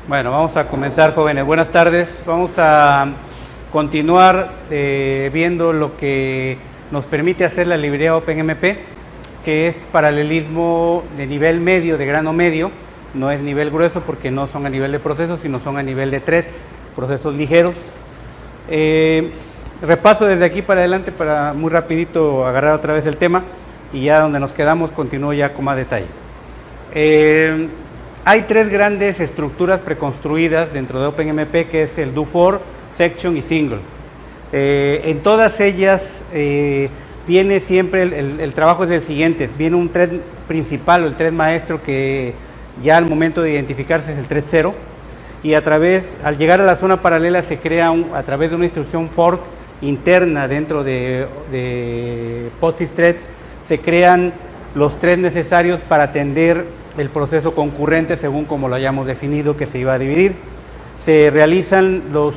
Bueno, vamos a comenzar, jóvenes. Buenas tardes. Vamos a continuar viendo lo que nos permite hacer la librería OpenMP, que es paralelismo de nivel medio, de grano medio. No es nivel grueso porque no son a nivel de procesos, sino son a nivel de threads, procesos ligeros. Repaso desde aquí para adelante para muy rapidito agarrar otra vez el tema y ya donde nos quedamos continúo ya con más detalle. Hay tres grandes estructuras preconstruidas dentro de OpenMP, que es el do-for, section y single. En todas ellas viene siempre el trabajo es el siguiente: viene un thread principal o el thread maestro que ya al momento de identificarse es el thread 0, y al llegar a la zona paralela se crea a través de una instrucción fork interna dentro de PostFix se crean los threads necesarios para atender el proceso concurrente según como lo hayamos definido que se iba a dividir. Se realizan los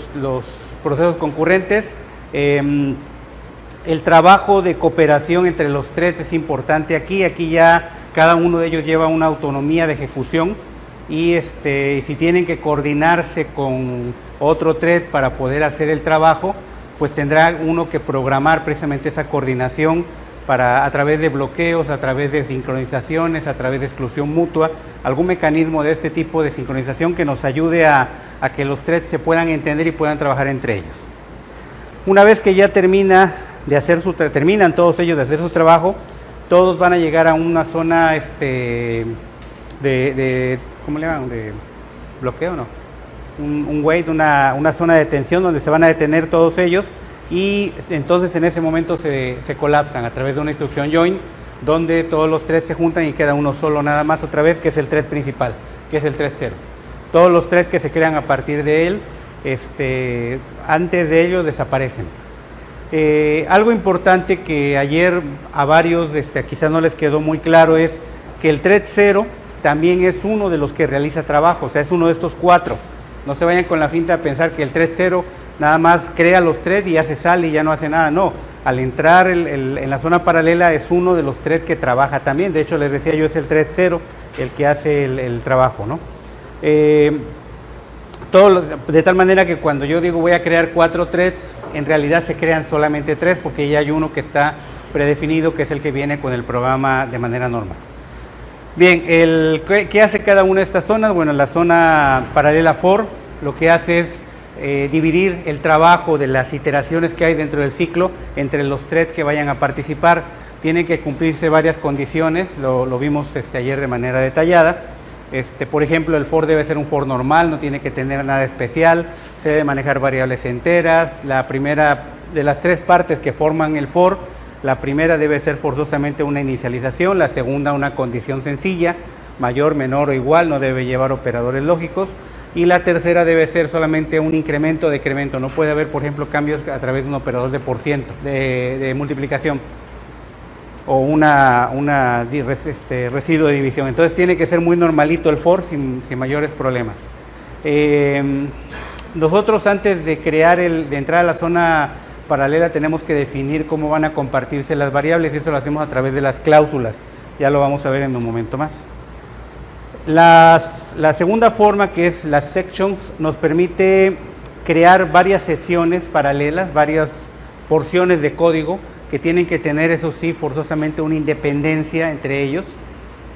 procesos concurrentes. El trabajo de cooperación entre los threads es importante aquí ya cada uno de ellos lleva una autonomía de ejecución y si tienen que coordinarse con otro thread para poder hacer el trabajo, pues tendrá uno que programar precisamente esa coordinación a través de bloqueos, a través de sincronizaciones, a través de exclusión mutua, algún mecanismo de este tipo de sincronización que nos ayude a que los threads se puedan entender y puedan trabajar entre ellos. Una vez que ya terminan todos ellos de hacer su trabajo, todos van a llegar a una zona ¿cómo le llaman? De bloqueo, ¿no? Un wait, una zona de tensión donde se van a detener todos ellos, y entonces en ese momento se colapsan a través de una instrucción join, donde todos los threads se juntan y queda uno solo nada más otra vez, que es el thread principal, que es el thread 0. Todos los threads que se crean a partir de él, antes de ello desaparecen. Algo importante que ayer a varios quizás no les quedó muy claro es que el thread 0 también es uno de los que realiza trabajo, o sea, es uno de estos 4. No se vayan con la finta a pensar que el thread 0 nada más crea los threads y ya se sale y ya no hace nada. No, al entrar en la zona paralela es uno de los threads que trabaja también. De hecho, les decía yo, es el thread 0 el que hace el trabajo, ¿no? De tal manera que cuando yo digo voy a crear 4 threads, en realidad se crean solamente 3 porque ya hay uno que está predefinido, que es el que viene con el programa de manera normal. Bien, ¿qué hace cada una de estas zonas? Bueno, la zona paralela for lo que hace es dividir el trabajo de las iteraciones que hay dentro del ciclo entre los threads que vayan a participar. Tienen que cumplirse varias condiciones, lo vimos ayer de manera detallada. Por ejemplo, el for debe ser un for normal, no tiene que tener nada especial, se debe manejar variables enteras. La primera de las 3 partes que forman el for, la primera debe ser forzosamente una inicialización, la segunda una condición sencilla, mayor, menor o igual, no debe llevar operadores lógicos, y la tercera debe ser solamente un incremento o decremento. No puede haber, por ejemplo, cambios a través de un operador de por ciento, de multiplicación, o residuo de división. Entonces tiene que ser muy normalito el for sin mayores problemas. Nosotros antes de entrar a la zona paralela tenemos que definir cómo van a compartirse las variables, y eso lo hacemos a través de las cláusulas. Ya lo vamos a ver en un momento más. La segunda forma, que es las sections, nos permite crear varias sesiones paralelas, varias porciones de código que tienen que tener, eso sí, forzosamente una independencia entre ellos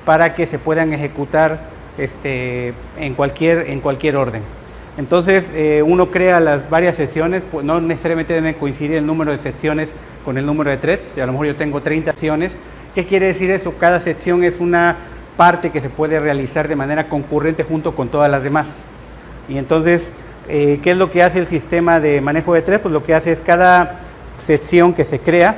para que se puedan ejecutar en cualquier orden. Entonces uno crea las varias sesiones, pues no necesariamente deben coincidir el número de secciones con el número de threads. A lo mejor yo tengo 30 secciones. ¿Qué quiere decir eso? Cada sección es una parte que se puede realizar de manera concurrente junto con todas las demás. Y entonces, ¿qué es lo que hace el sistema de manejo de threads? Pues lo que hace es cada sección que se crea,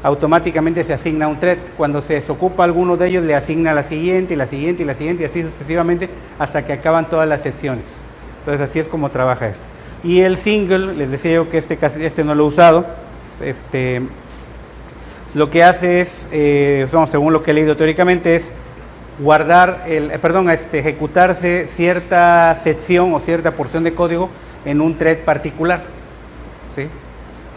automáticamente se asigna un thread. Cuando se desocupa alguno de ellos, le asigna la siguiente, y la siguiente, y la siguiente, y así sucesivamente, hasta que acaban todas las secciones. Entonces, así es como trabaja esto. Y el single, les decía yo que este no lo he usado. Lo que hace es, según lo que he leído teóricamente, es ejecutarse cierta sección o cierta porción de código en un thread particular, ¿sí?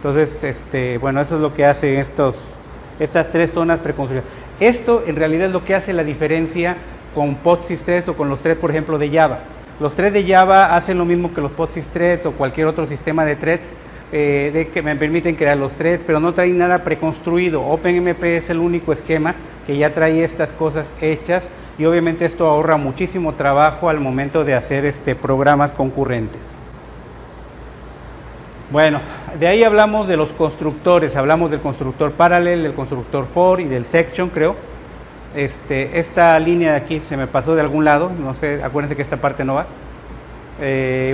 Entonces, bueno, eso es lo que hacen estas 3 zonas preconstruidas. Esto en realidad es lo que hace la diferencia con PostFix o con los threads, por ejemplo, de Java. Los threads de Java hacen lo mismo que los PostFix threads o cualquier otro sistema de threads, de que me permiten crear los threads, pero no traen nada preconstruido. OpenMP es el único esquema que ya trae estas cosas hechas, y obviamente esto ahorra muchísimo trabajo al momento de hacer programas concurrentes. Bueno, de ahí hablamos de los constructores, hablamos del constructor Parallel, del constructor for y del section, creo. Esta línea de aquí se me pasó de algún lado, no sé, acuérdense que esta parte no va.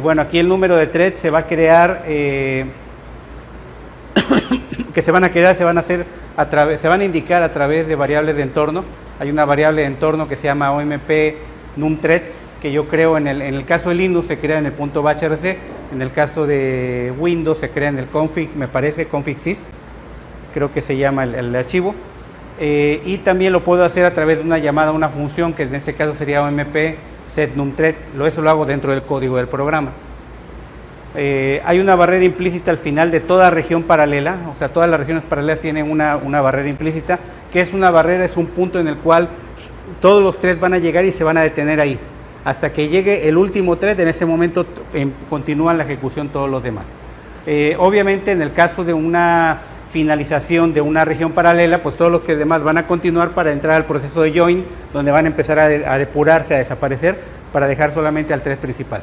Bueno, aquí el número de threads se va a crear, que se van a crear, se van a indicar a través de variables de entorno. Hay una variable de entorno que se llama OMP numThreads, que yo creo en el caso de Linux se crea en el .bashrc, en el caso de Windows se crea en el config, me parece, configsys, creo que se llama el archivo. Y también lo puedo hacer a través de una llamada a una función, que en este caso sería OMP setNumThread. Eso lo hago dentro del código del programa. Hay una barrera implícita al final de toda región paralela, o sea, todas las regiones paralelas tienen una barrera implícita, que es una barrera, es un punto en el cual todos los threads van a llegar y se van a detener ahí. Hasta que llegue el último thread, en ese momento continúan la ejecución todos los demás. Obviamente, en el caso de una finalización de una región paralela, pues todos los que demás van a continuar para entrar al proceso de join, donde van a empezar a depurarse, a desaparecer, para dejar solamente al thread principal.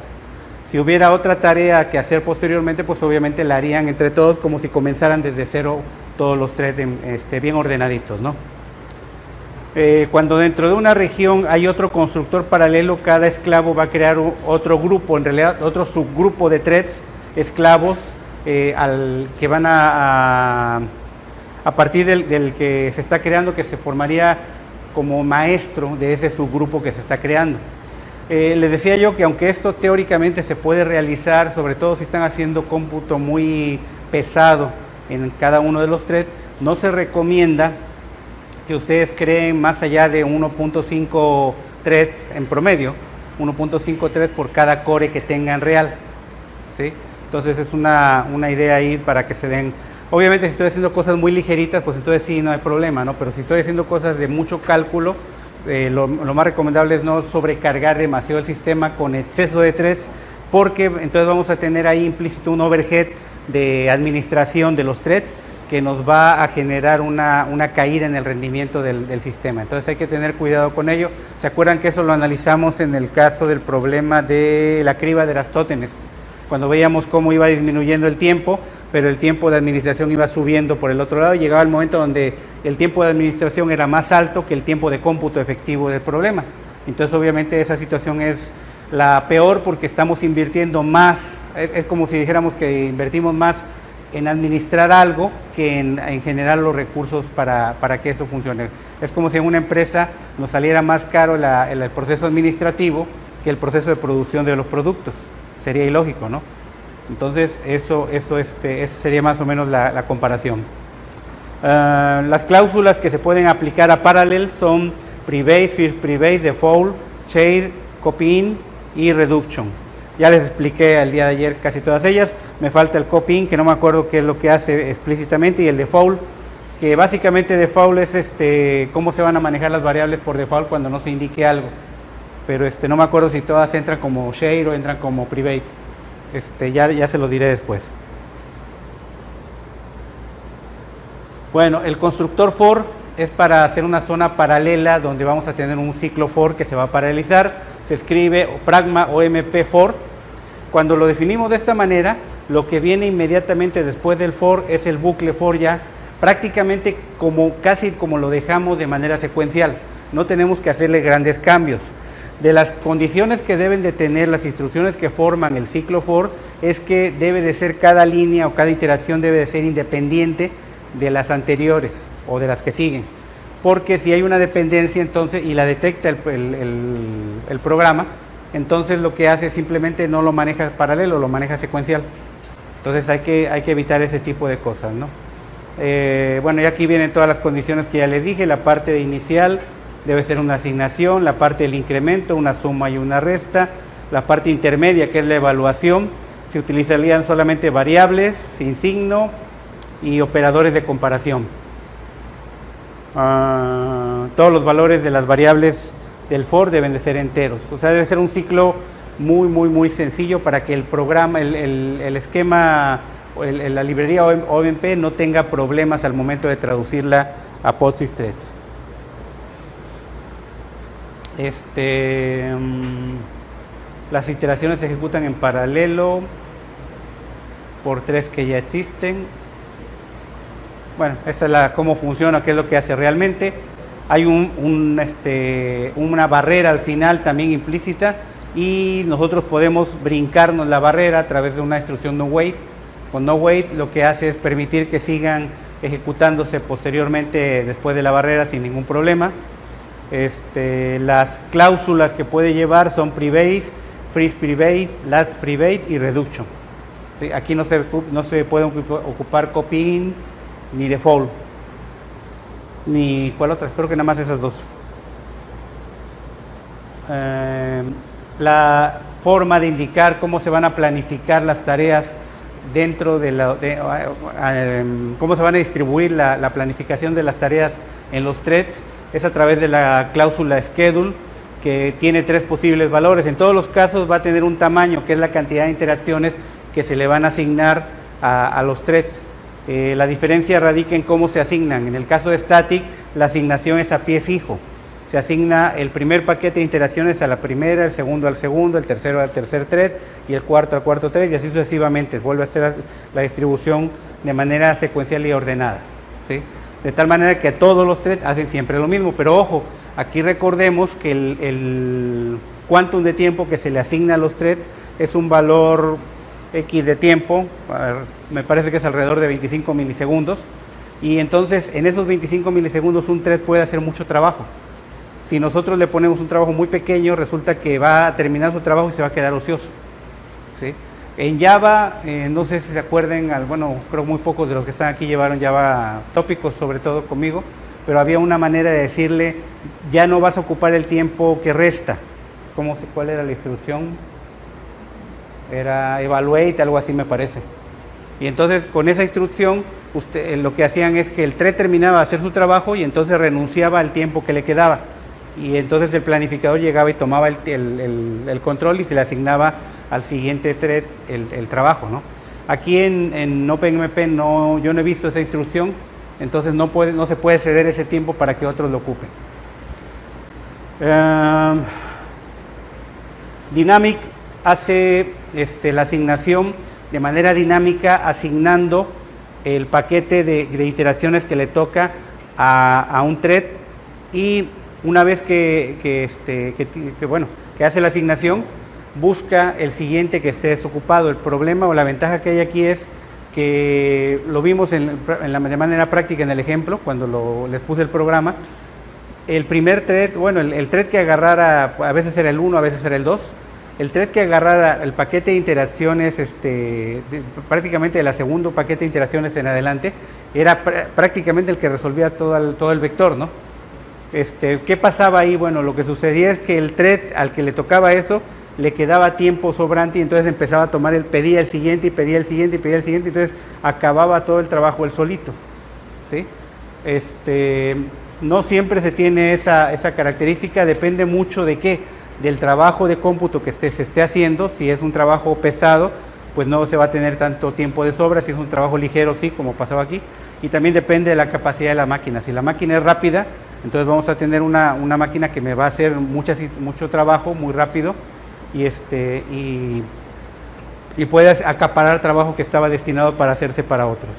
Si hubiera otra tarea que hacer posteriormente, pues obviamente la harían entre todos, como si comenzaran desde cero todos los threads bien ordenaditos, ¿no? Cuando dentro de una región hay otro constructor paralelo, cada esclavo va a crear otro grupo, en realidad otro subgrupo de threads esclavos, que van a partir del que se está creando, que se formaría como maestro de ese subgrupo que se está creando. Les decía yo que aunque esto teóricamente se puede realizar, sobre todo si están haciendo cómputo muy pesado en cada uno de los threads, no se recomienda que ustedes creen más allá de 1.5 threads en promedio, 1.5 threads por cada core que tengan real, ¿sí? Entonces es una idea ahí para que se den. Obviamente si estoy haciendo cosas muy ligeritas, pues entonces sí, no hay problema, ¿no? Pero si estoy haciendo cosas de mucho cálculo, lo más recomendable es no sobrecargar demasiado el sistema con exceso de threads, porque entonces vamos a tener ahí implícito un overhead de administración de los threads que nos va a generar una caída en el rendimiento del sistema. Entonces hay que tener cuidado con ello. ¿Se acuerdan que eso lo analizamos en el caso del problema de la criba de Eratosthenes? Cuando veíamos cómo iba disminuyendo el tiempo, pero el tiempo de administración iba subiendo por el otro lado, y llegaba el momento donde el tiempo de administración era más alto que el tiempo de cómputo efectivo del problema. Entonces obviamente esa situación es la peor, porque estamos invirtiendo más, es como si dijéramos que invertimos más en administrar algo que en generar los recursos para que eso funcione. Es como si en una empresa nos saliera más caro el proceso administrativo que el proceso de producción de los productos. Sería ilógico, ¿no? Entonces eso sería más o menos la comparación. Las cláusulas que se pueden aplicar a Parallel son Prebase, First Prebase, Default, Share, Copy-in y Reduction. Ya les expliqué el día de ayer casi todas ellas. Me falta el Copy-in, que no me acuerdo qué es lo que hace explícitamente, y el Default, que básicamente Default es cómo se van a manejar las variables por default cuando no se indique algo. Pero no me acuerdo si todas entran como Share o entran como Private. Ya se los diré después. Bueno, el constructor for es para hacer una zona paralela donde vamos a tener un ciclo for que se va a paralelizar. Se escribe pragma OMP for. Cuando lo definimos de esta manera, lo que viene inmediatamente después del for es el bucle for, ya prácticamente casi como lo dejamos de manera secuencial. No tenemos que hacerle grandes cambios. De las condiciones que deben de tener las instrucciones que forman el ciclo for, es que debe de ser cada línea o cada iteración debe de ser independiente de las anteriores o de las que siguen, porque si hay una dependencia entonces y la detecta el programa, entonces lo que hace simplemente no lo maneja paralelo, lo maneja secuencial. Entonces hay que evitar ese tipo de cosas, ¿no? Bueno, y aquí vienen todas las condiciones que ya les dije. La parte inicial debe ser una asignación, la parte del incremento, una suma y una resta, la parte intermedia, que es la evaluación, se utilizarían solamente variables sin signo y operadores de comparación. Todos los valores de las variables del for deben de ser enteros, o sea, debe ser un ciclo muy sencillo para que el programa, el esquema, la librería OMP no tenga problemas al momento de traducirla a PostFix threads. Las iteraciones se ejecutan en paralelo por threads que ya existen. Bueno, esta es cómo funciona, qué es lo que hace realmente. Hay una barrera al final también implícita y nosotros podemos brincarnos la barrera a través de una instrucción no wait. Con no wait lo que hace es permitir que sigan ejecutándose posteriormente después de la barrera sin ningún problema. Las cláusulas que puede llevar son prebase, freeze private, last private y reduction. ¿Sí? Aquí no se puede ocupar copy in ni default, ni cuál otra, creo que nada más esas dos. La forma de indicar cómo se van a planificar las tareas dentro de cómo se van a distribuir la planificación de las tareas en los threads es a través de la cláusula schedule, que tiene 3 posibles valores. En todos los casos va a tener un tamaño, que es la cantidad de interacciones que se le van a asignar a los threads. La diferencia radica en cómo se asignan. En el caso de static, la asignación es a pie fijo. Se asigna el primer paquete de interacciones a la primera, el segundo al segundo, el tercero al tercer thread y el cuarto al cuarto thread, y así sucesivamente. Vuelve a ser la distribución de manera secuencial y ordenada, ¿sí? De tal manera que todos los threads hacen siempre lo mismo. Pero ojo, aquí recordemos que el quantum de tiempo que se le asigna a los threads es un valor X de tiempo, me parece que es alrededor de 25 milisegundos, y entonces en esos 25 milisegundos un thread puede hacer mucho trabajo. Si nosotros le ponemos un trabajo muy pequeño, resulta que va a terminar su trabajo y se va a quedar ocioso, ¿sí? En Java, no sé si se acuerden, bueno, creo muy pocos de los que están aquí llevaron Java tópicos, sobre todo conmigo, pero había una manera de decirle, ya no vas a ocupar el tiempo que resta. ¿Cuál era la instrucción? Era evaluate, algo así me parece. Y entonces con esa instrucción lo que hacían es que el thread terminaba de hacer su trabajo y entonces renunciaba al tiempo que le quedaba, y entonces el planificador llegaba y tomaba el control y se le asignaba al siguiente thread el trabajo, ¿no? Aquí en OpenMP yo no he visto esa instrucción, entonces no se puede ceder ese tiempo para que otros lo ocupen. Dynamic hace la asignación de manera dinámica, asignando el paquete de iteraciones que le toca a un thread, y una vez que hace la asignación, busca el siguiente que esté desocupado. El problema o la ventaja que hay aquí es que lo vimos de manera práctica en el ejemplo, cuando les puse el programa. El primer thread, el thread que agarrara, a veces era el 1, a veces era el 2, el thread que agarrara el paquete de interacciones, prácticamente el segundo paquete de interacciones en adelante, era prácticamente el que resolvía todo el vector, ¿no? ¿Qué pasaba ahí? Bueno, lo que sucedía es que el thread al que le tocaba eso, le quedaba tiempo sobrante, y entonces empezaba a tomar pedía el siguiente, y pedía el siguiente, y pedía el siguiente, entonces acababa todo el trabajo él solito, ¿sí? No siempre se tiene esa característica, depende mucho de qué, del trabajo de cómputo que se esté haciendo. Si es un trabajo pesado, pues no se va a tener tanto tiempo de sobra. Si es un trabajo ligero, sí, como pasaba aquí, y también depende de la capacidad de la máquina. Si la máquina es rápida, entonces vamos a tener una máquina que me va a hacer mucho trabajo muy rápido, y puede acaparar trabajo que estaba destinado para hacerse para otros.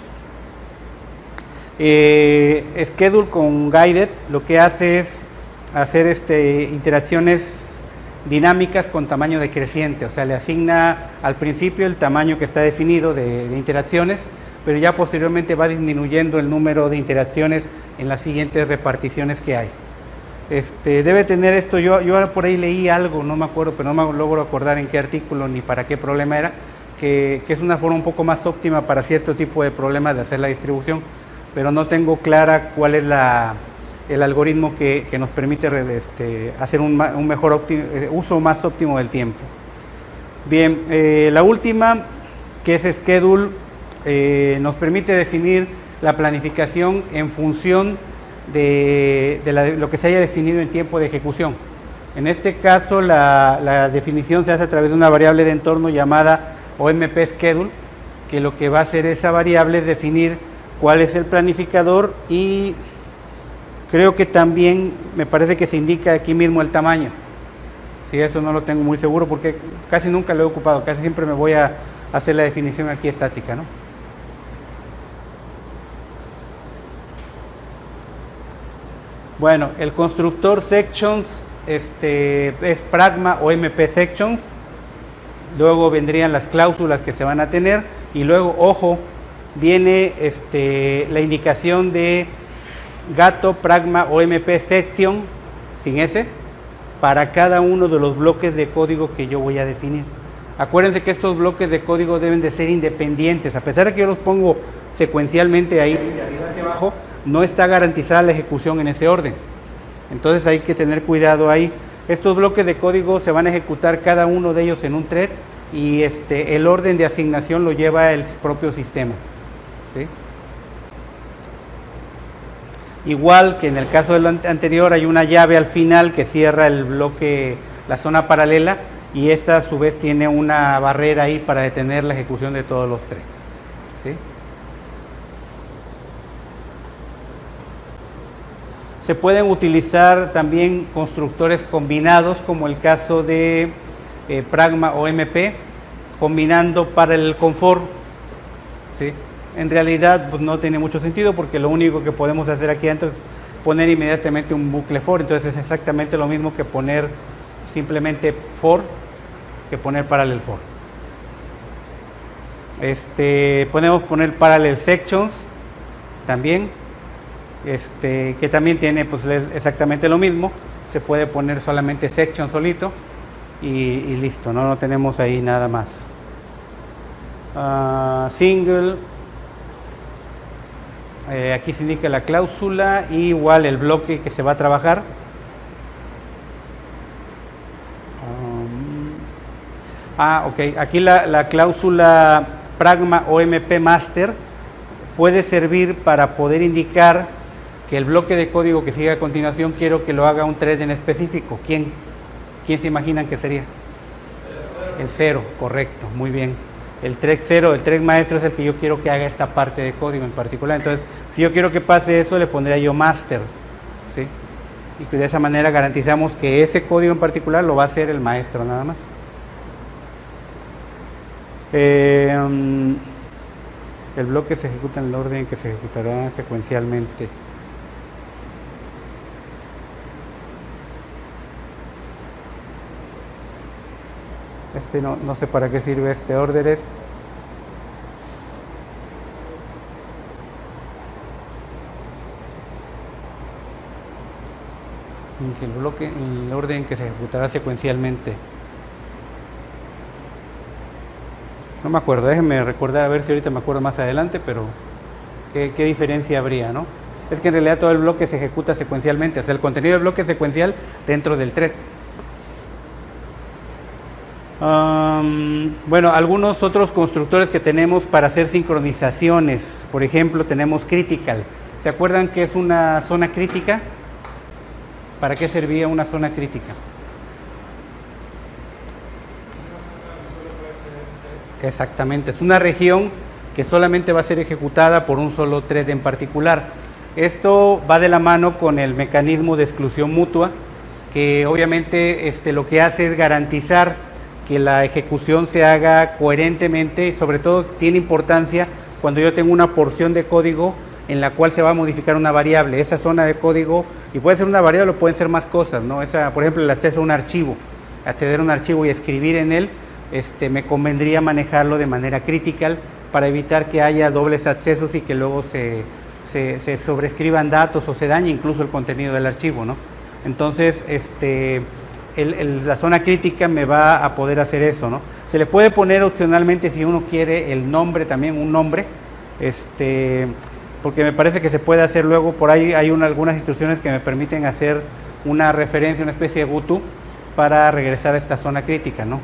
Schedule con Guided lo que hace es hacer interacciones dinámicas con tamaño decreciente, o sea, le asigna al principio el tamaño que está definido de interacciones, pero ya posteriormente va disminuyendo el número de interacciones en las siguientes reparticiones que hay. Debe tener esto, yo ahora por ahí leí algo, no me acuerdo, pero no me logro acordar en qué artículo ni para qué problema era, que es una forma un poco más óptima para cierto tipo de problemas de hacer la distribución, pero no tengo clara cuál es el algoritmo que nos permite hacer un mejor uso más óptimo del tiempo. Bien, la última, que es Schedule, nos permite definir la planificación en función de lo que se haya definido en tiempo de ejecución. En este caso, la definición se hace a través de una variable de entorno llamada OMP Schedule, que lo que va a hacer esa variable es definir cuál es el planificador y creo que también me parece que se indica aquí mismo el tamaño. Sí, eso no lo tengo muy seguro porque casi nunca lo he ocupado, casi siempre me voy a hacer la definición aquí estática, ¿no? Bueno, el constructor sections es pragma o MP sections, luego vendrían las cláusulas que se van a tener y luego, ojo, viene la indicación de gato, pragma o MP section, sin S, para cada uno de los bloques de código que yo voy a definir. Acuérdense que estos bloques de código deben de ser independientes, a pesar de que yo los pongo secuencialmente ahí de arriba hacia abajo, no está garantizada la ejecución en ese orden. Entonces hay que tener cuidado ahí. Estos bloques de código se van a ejecutar cada uno de ellos en un thread y el orden de asignación lo lleva el propio sistema, ¿sí? Igual que en el caso del anterior hay una llave al final que cierra el bloque, la zona paralela, y esta a su vez tiene una barrera ahí para detener la ejecución de todos los threads, ¿sí? Se pueden utilizar también constructores combinados, como el caso de pragma o MP, combinando para el confort, ¿sí? En realidad pues, no tiene mucho sentido porque lo único que podemos hacer aquí adentro es poner inmediatamente un bucle for, entonces es exactamente lo mismo que poner simplemente for que poner parallel for. Podemos poner parallel sections también, que también tiene pues exactamente lo mismo, se puede poner solamente section solito y listo, no tenemos ahí nada más. Single, aquí se indica la cláusula y igual el bloque que se va a trabajar. Ok, aquí la cláusula pragma o MP master puede servir para poder indicar que el bloque de código que sigue a continuación quiero que lo haga un thread en específico. ¿Quién se imaginan que sería? El 0, correcto, muy bien. El thread 0, el thread maestro es el que yo quiero que haga esta parte de código en particular. Entonces, si yo quiero que pase eso, le pondría yo master, ¿sí? Y que de esa manera garantizamos que ese código en particular lo va a hacer el maestro nada más. El bloque se ejecuta en el orden que se ejecutará secuencialmente. No sé para qué sirve este ordered. Que el bloque en el orden que se ejecutará secuencialmente. No me acuerdo, déjenme recordar a ver si ahorita me acuerdo más adelante, pero ¿qué diferencia habría, no? Es que en realidad todo el bloque se ejecuta secuencialmente, o sea, el contenido del bloque es secuencial dentro del thread. Bueno, algunos otros constructores que tenemos para hacer sincronizaciones, por ejemplo, tenemos critical. ¿Se acuerdan qué es una zona crítica? ¿Para qué servía una zona crítica? Exactamente, es una región que solamente va a ser ejecutada por un solo thread en particular. Esto va de la mano con el mecanismo de exclusión mutua, que obviamente lo que hace es garantizar que la ejecución se haga coherentemente y sobre todo tiene importancia cuando yo tengo una porción de código en la cual se va a modificar una variable. Esa zona de código, y puede ser una variable o pueden ser más cosas, ¿no? Por ejemplo, el acceso a un archivo, acceder a un archivo y escribir en él, me convendría manejarlo de manera critical para evitar que haya dobles accesos y que luego se sobrescriban datos o se dañe incluso el contenido del archivo, ¿no? Entonces, la zona crítica me va a poder hacer eso, ¿no? Se le puede poner opcionalmente, si uno quiere, el nombre también, un nombre, porque me parece que se puede hacer luego, por ahí hay algunas instrucciones que me permiten hacer una referencia, una especie de GUTU para regresar a esta zona crítica, ¿no?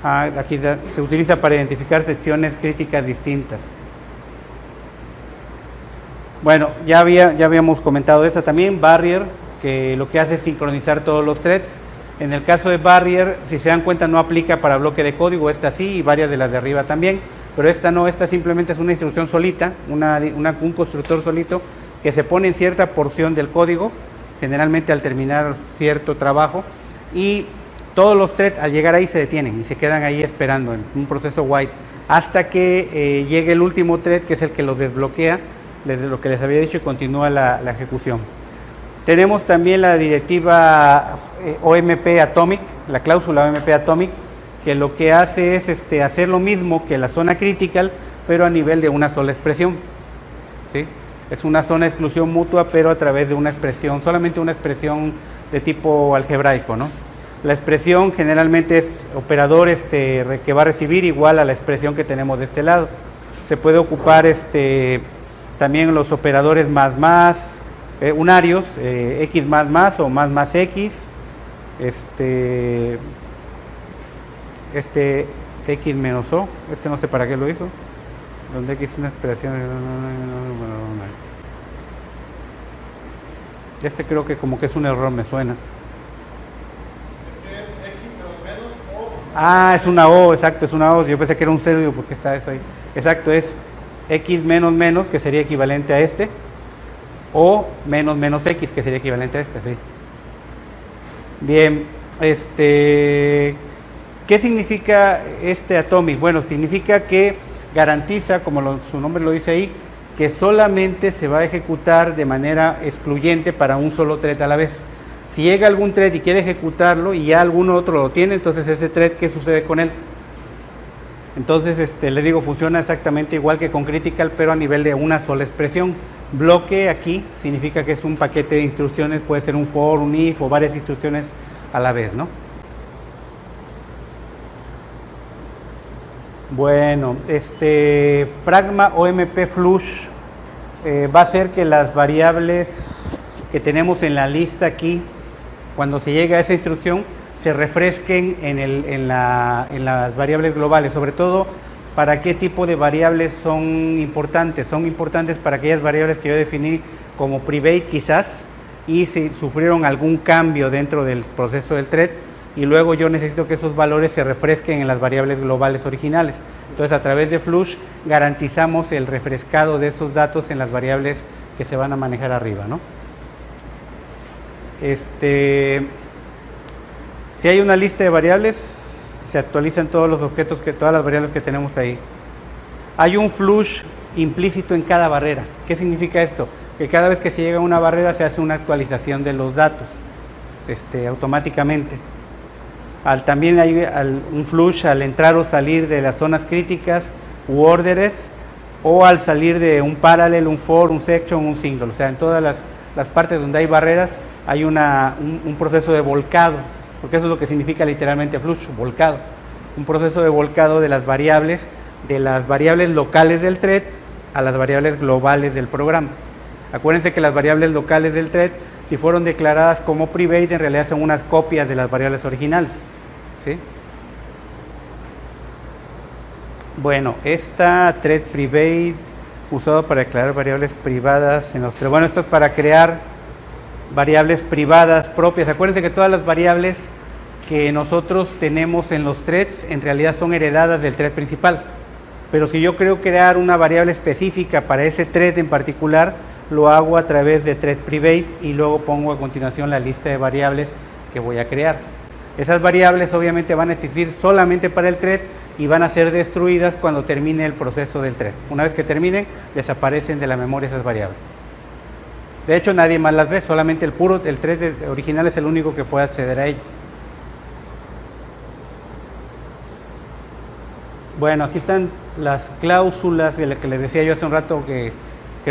Aquí se utiliza para identificar secciones críticas distintas. Bueno, ya habíamos comentado esta también, Barrier, que lo que hace es sincronizar todos los threads. En el caso de Barrier, si se dan cuenta, no aplica para bloque de código, esta sí, y varias de las de arriba también, pero esta no, esta simplemente es una instrucción solita, un constructor solito, que se pone en cierta porción del código, generalmente al terminar cierto trabajo, y todos los threads al llegar ahí se detienen y se quedan ahí esperando en un proceso white, hasta que llegue el último thread, que es el que los desbloquea, desde lo que les había dicho, y continúa la ejecución. Tenemos también la directiva OMP Atomic, la cláusula OMP Atomic, que lo que hace es hacer lo mismo que la zona critical, pero a nivel de una sola expresión, ¿sí? Es una zona de exclusión mutua, pero a través de una expresión, solamente una expresión de tipo algebraico, ¿no? La expresión generalmente es operador que va a recibir igual a la expresión que tenemos de este lado. Se puede ocupar también los operadores más, unarios, x más o más x, x menos o, no sé para qué lo hizo, donde x es una expresión, creo que como que es un error, me suena. Es x menos o. Ah, es una o, exacto, es una o, yo pensé que era un cero, digo, ¿por qué está eso ahí? Exacto, es x menos, que sería equivalente a o menos x, que sería equivalente a sí. Bien, ¿qué significa atomic? Bueno, significa que garantiza, como su nombre lo dice ahí, que solamente se va a ejecutar de manera excluyente para un solo thread a la vez. Si llega algún thread y quiere ejecutarlo y ya algún otro lo tiene, entonces ese thread, ¿qué sucede con él? Entonces, les digo, funciona exactamente igual que con critical, pero a nivel de una sola expresión. Bloque aquí significa que es un paquete de instrucciones, puede ser un for, un if o varias instrucciones a la vez, ¿no? Bueno, pragma OMP flush va a hacer que las variables que tenemos en la lista aquí, cuando se llega a esa instrucción, se refresquen en las variables globales, sobre todo para qué tipo de variables son importantes. Son importantes para aquellas variables que yo definí como private quizás, y si sufrieron algún cambio dentro del proceso del thread, y luego yo necesito que esos valores se refresquen en las variables globales originales. Entonces, a través de flush garantizamos el refrescado de esos datos en las variables que se van a manejar arriba, ¿no? Si hay una lista de variables, se actualizan todos los objetos, todas las variables que tenemos ahí. Hay un flush implícito en cada barrera. ¿Qué significa esto? Que cada vez que se llega a una barrera se hace una actualización de los datos automáticamente. También hay un flush al entrar o salir de las zonas críticas u órdenes, o al salir de un parallel, un for, un section, un single. O sea, en todas las partes donde hay barreras hay un proceso de volcado, porque eso es lo que significa literalmente flush, volcado. Un proceso de volcado de las variables locales del thread a las variables globales del programa. Acuérdense que las variables locales del thread, si fueron declaradas como private, en realidad son unas copias de las variables originales, ¿sí? Bueno, esta thread private usado para declarar variables privadas en los threads. Bueno, esto es para crear variables privadas propias. Acuérdense que todas las variables que nosotros tenemos en los threads en realidad son heredadas del thread principal, pero si yo creo crear una variable específica para ese thread en particular, lo hago a través de thread private y luego pongo a continuación la lista de variables que voy a crear. Esas variables obviamente van a existir solamente para el thread y van a ser destruidas cuando termine el proceso del thread. Una vez que terminen, desaparecen de la memoria esas variables. De hecho, nadie más las ve, solamente el thread original es el único que puede acceder a ellas. Bueno, aquí están las cláusulas de las que les decía yo hace un rato que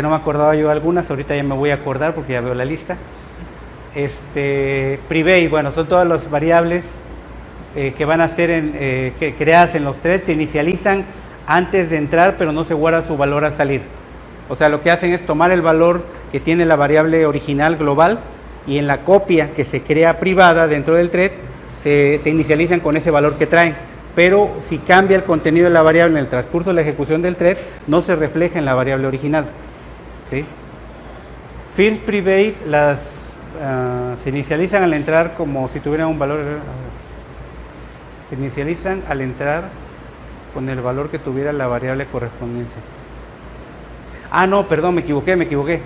no me acordaba yo algunas, ahorita ya me voy a acordar porque ya veo la lista. Private, bueno, son todas las variables que van a ser creadas en los threads, se inicializan antes de entrar, pero no se guarda su valor al salir. O sea, lo que hacen es tomar el valor que tiene la variable original global y en la copia que se crea privada dentro del thread se inicializan con ese valor que traen. Pero si cambia el contenido de la variable en el transcurso de la ejecución del thread, no se refleja en la variable original, ¿sí? First private se inicializan al entrar como si tuvieran un valor. Se inicializan al entrar con el valor que tuviera la variable correspondiente. No, perdón, me equivoqué.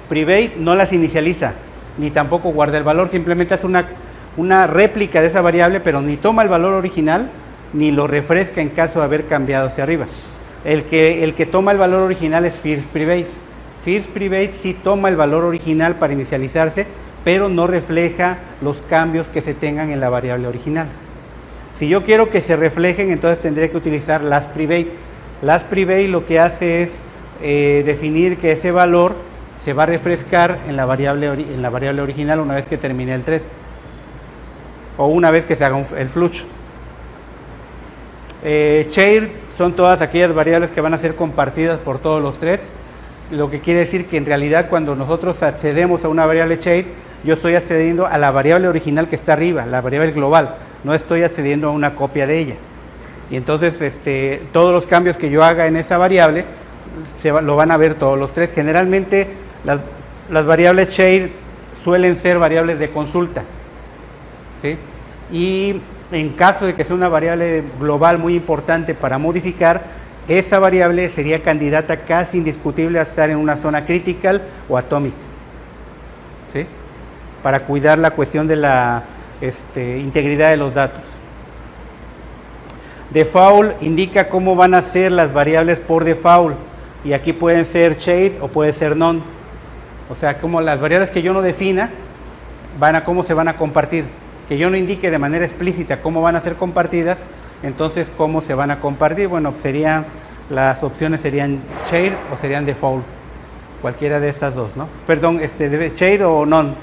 Private no las inicializa, ni tampoco guarda el valor, simplemente hace una réplica de esa variable, pero ni toma el valor original, ni lo refresca en caso de haber cambiado hacia arriba. El que toma el valor original es first private. First private sí toma el valor original para inicializarse, pero no refleja los cambios que se tengan en la variable original. Si yo quiero que se reflejen, entonces tendré que utilizar last private. Last private lo que hace es definir que ese valor se va a refrescar en la variable original una vez que termine el thread, o una vez que se haga el flush. Share son todas aquellas variables que van a ser compartidas por todos los threads, lo que quiere decir que en realidad cuando nosotros accedemos a una variable share, yo estoy accediendo a la variable original que está arriba, la variable global, no estoy accediendo a una copia de ella. Y entonces todos los cambios que yo haga en esa variable lo van a ver todos los threads. Generalmente las variables share suelen ser variables de consulta, ¿sí? Y en caso de que sea una variable global muy importante para modificar, esa variable sería candidata casi indiscutible a estar en una zona critical o atomic, ¿sí? Para cuidar la cuestión de la integridad de los datos. Default indica cómo van a ser las variables por default, y aquí pueden ser shade o puede ser none. O sea, como las variables que yo no defina cómo se van a compartir, que yo no indique de manera explícita cómo van a ser compartidas, entonces cómo se van a compartir. Bueno, las opciones serían shade o serían default, cualquiera de esas dos, ¿no? Perdón, shade o none.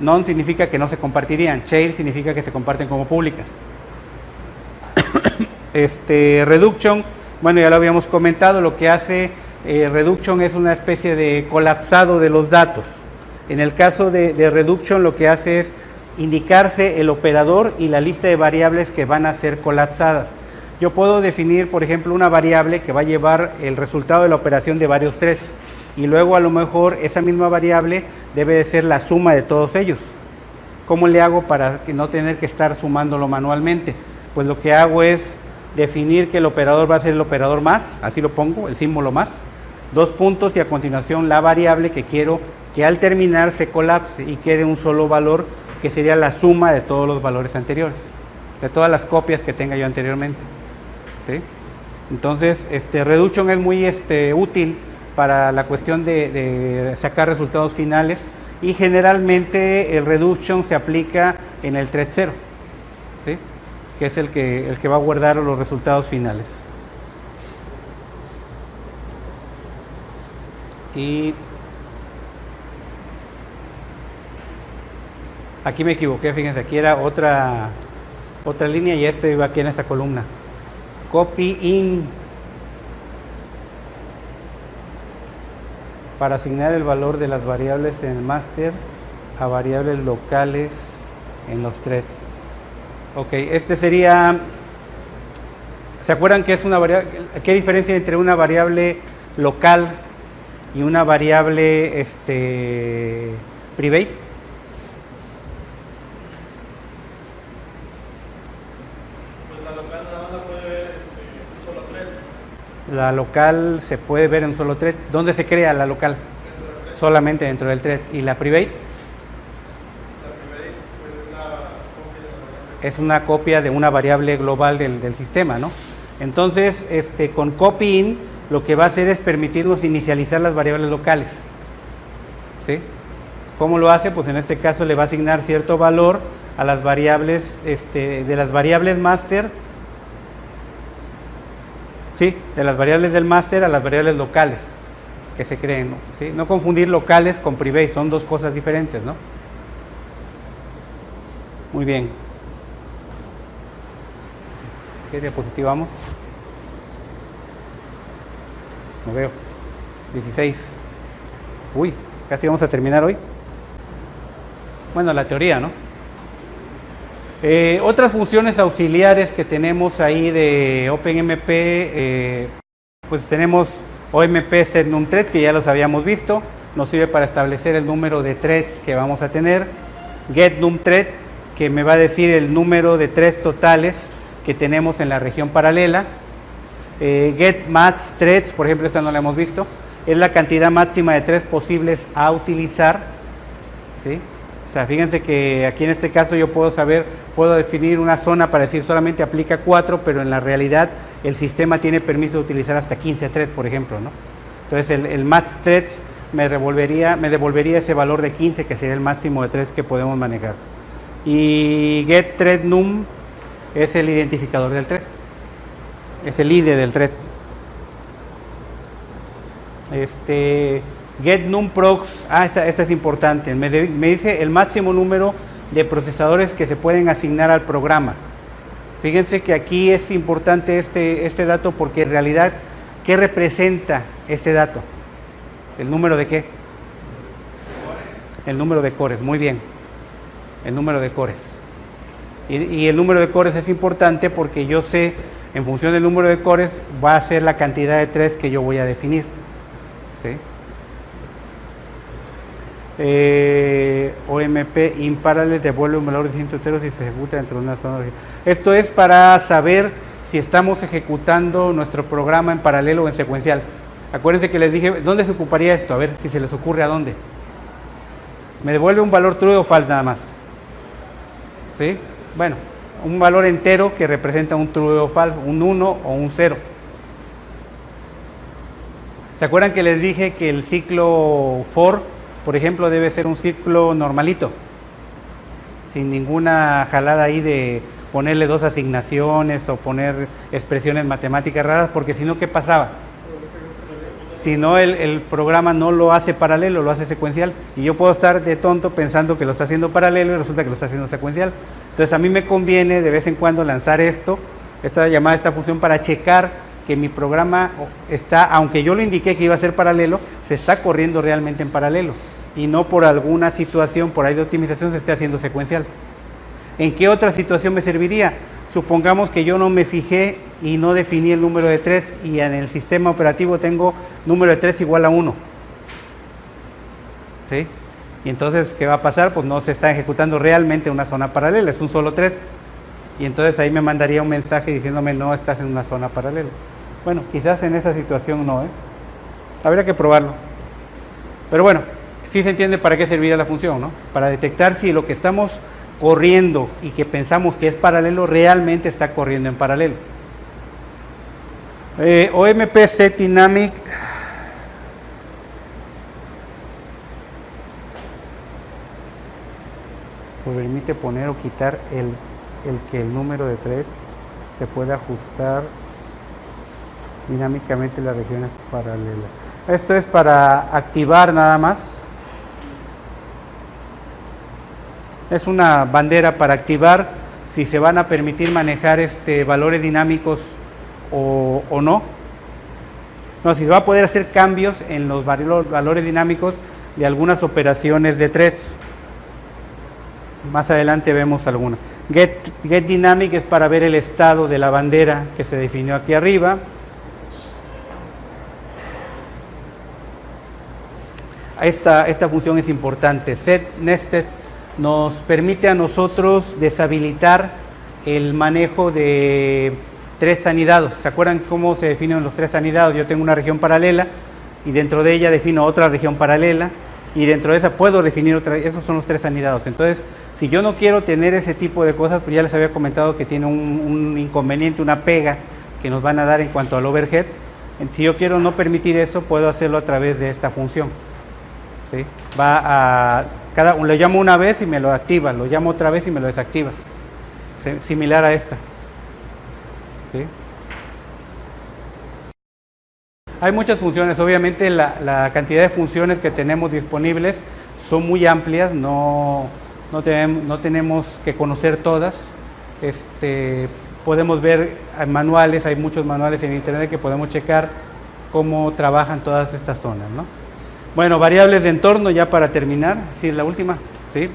None significa que no se compartirían, share significa que se comparten como públicas. Reduction, bueno, ya lo habíamos comentado, lo que hace reduction es una especie de colapsado de los datos. En el caso de reduction lo que hace es indicarse el operador y la lista de variables que van a ser colapsadas. Yo puedo definir, por ejemplo, una variable que va a llevar el resultado de la operación de varios threads, y luego a lo mejor esa misma variable debe de ser la suma de todos ellos. ¿Cómo le hago para no tener que estar sumándolo manualmente? Pues lo que hago es definir que el operador va a ser el operador más, así lo pongo, el símbolo más, 2 puntos, y a continuación la variable que quiero que al terminar se colapse y quede un solo valor, que sería la suma de todos los valores anteriores, de todas las copias que tenga yo anteriormente, ¿sí? Entonces, reduction es muy útil para la cuestión de sacar resultados finales, y generalmente el reduction se aplica en el thread 0, ¿sí? Que es el que va a guardar los resultados finales. Y aquí me equivoqué, fíjense, aquí era otra línea y iba aquí en esta columna. Copy in, para asignar el valor de las variables en el master a variables locales en los threads. Ok, sería, ¿se acuerdan que es una variable? ¿Qué diferencia entre una variable local y una variable private? Pues la local nada más la puede ver un solo thread. La local se puede ver en un solo thread. ¿Dónde se crea la local? Solamente dentro del thread. ¿Y la private? Es una copia de una variable global del sistema, ¿no? Entonces, con copy in, lo que va a hacer es permitirnos inicializar las variables locales, ¿sí? ¿Cómo lo hace? Pues en este caso le va a asignar cierto valor a las variables, de las variables master, ¿sí? De las variables del master a las variables locales que se creen, ¿no? ¿Sí? No confundir locales con private, son dos cosas diferentes, ¿no? Muy bien. ¿Qué diapositiva vamos? No veo. 16. Uy, casi vamos a terminar hoy. Bueno, la teoría, ¿no? Otras funciones auxiliares que tenemos ahí de OpenMP, pues tenemos OMP set num thread, que ya los habíamos visto, nos sirve para establecer el número de threads que vamos a tener. getNumThread, que me va a decir el número de threads totales que tenemos en la región paralela. getMaxThreads, por ejemplo, esta no la hemos visto, es la cantidad máxima de threads posibles a utilizar, ¿sí? O sea, fíjense que aquí en este caso yo puedo definir una zona para decir solamente aplica 4, pero en la realidad el sistema tiene permiso de utilizar hasta 15 threads, por ejemplo, ¿no? Entonces el max threads me devolvería ese valor de 15, que sería el máximo de threads que podemos manejar. Y getThreadNum es el identificador del thread, es el ID del thread. getNumProx, esta es importante, me dice el máximo número de procesadores que se pueden asignar al programa. Fíjense que aquí es importante este dato, porque en realidad, ¿qué representa este dato? ¿El número de qué? El número de cores, muy bien, el número de cores. Y el número de cores es importante porque yo sé, en función del número de cores, va a ser la cantidad de threads que yo voy a definir, ¿sí? OMP InParallel devuelve un valor de 100 ceros si se ejecuta dentro de una zona. Esto es para saber si estamos ejecutando nuestro programa en paralelo o en secuencial. Acuérdense que les dije, ¿dónde se ocuparía esto? A ver si se les ocurre a dónde. Me devuelve un valor true o false nada más, ¿sí? Bueno, un valor entero que representa un true o false, un 1 o un 0. ¿Se acuerdan que les dije que el ciclo for, por ejemplo, debe ser un ciclo normalito, sin ninguna jalada ahí de ponerle 2 asignaciones o poner expresiones matemáticas raras, porque si no, ¿qué pasaba? Si no, el programa no lo hace paralelo, lo hace secuencial, y yo puedo estar de tonto pensando que lo está haciendo paralelo y resulta que lo está haciendo secuencial. Entonces a mí me conviene de vez en cuando lanzar esta función para checar que mi programa está, aunque yo lo indiqué que iba a ser paralelo, se está corriendo realmente en paralelo y no por alguna situación por ahí de optimización se esté haciendo secuencial. ¿En qué otra situación me serviría? Supongamos que yo no me fijé y no definí el número de threads y en el sistema operativo tengo número de threads igual a 1, ¿sí? Y entonces, ¿qué va a pasar? Pues no se está ejecutando realmente una zona paralela, es un solo thread. Y entonces ahí me mandaría un mensaje diciéndome no estás en una zona paralela. Bueno, quizás en esa situación no, habría que probarlo. Pero bueno, sí se entiende para qué serviría la función, ¿no? Para detectar si lo que estamos corriendo y que pensamos que es paralelo realmente está corriendo en paralelo. OMP setDynamic. Pues permite poner o quitar que el número de threads se pueda ajustar dinámicamente las regiones paralelas. Esto es para activar nada más. Es una bandera para activar si se van a permitir manejar valores dinámicos o no. No, si se va a poder hacer cambios en los valores dinámicos de algunas operaciones de threads. Más adelante vemos algunas. getDynamic es para ver el estado de la bandera que se definió aquí arriba. Esta función es importante. setNested nos permite a nosotros deshabilitar el manejo de threads anidados. ¿Se acuerdan cómo se definen los threads anidados? Yo tengo una región paralela y dentro de ella defino otra región paralela y dentro de esa puedo definir otra. Esos son los threads anidados. Entonces, si yo no quiero tener ese tipo de cosas, pues ya les había comentado que tiene un inconveniente, una pega que nos van a dar en cuanto al overhead. Si yo quiero no permitir eso, puedo hacerlo a través de esta función, ¿sí? Lo llamo una vez y me lo activa, lo llamo otra vez y me lo desactiva, ¿sí? Similar a esta, ¿sí? Hay muchas funciones, obviamente la cantidad de funciones que tenemos disponibles son muy amplias, no tenemos que conocer todas. Podemos ver manuales, hay muchos manuales en internet que podemos checar cómo trabajan todas estas zonas, ¿no? Bueno, variables de entorno, ya para terminar, sí, la última, ¿sí?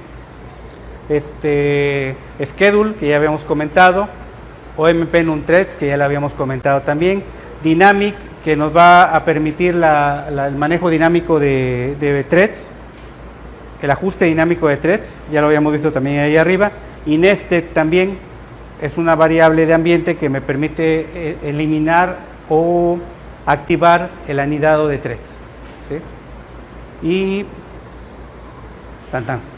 Schedule, que ya habíamos comentado, OMP NumThreads, que ya la habíamos comentado también, Dynamic, que nos va a permitir el manejo dinámico de threads, el ajuste dinámico de threads, ya lo habíamos visto también ahí arriba, y nested también es una variable de ambiente que me permite eliminar o activar el anidado de threads, ¿sí? Y tan tan.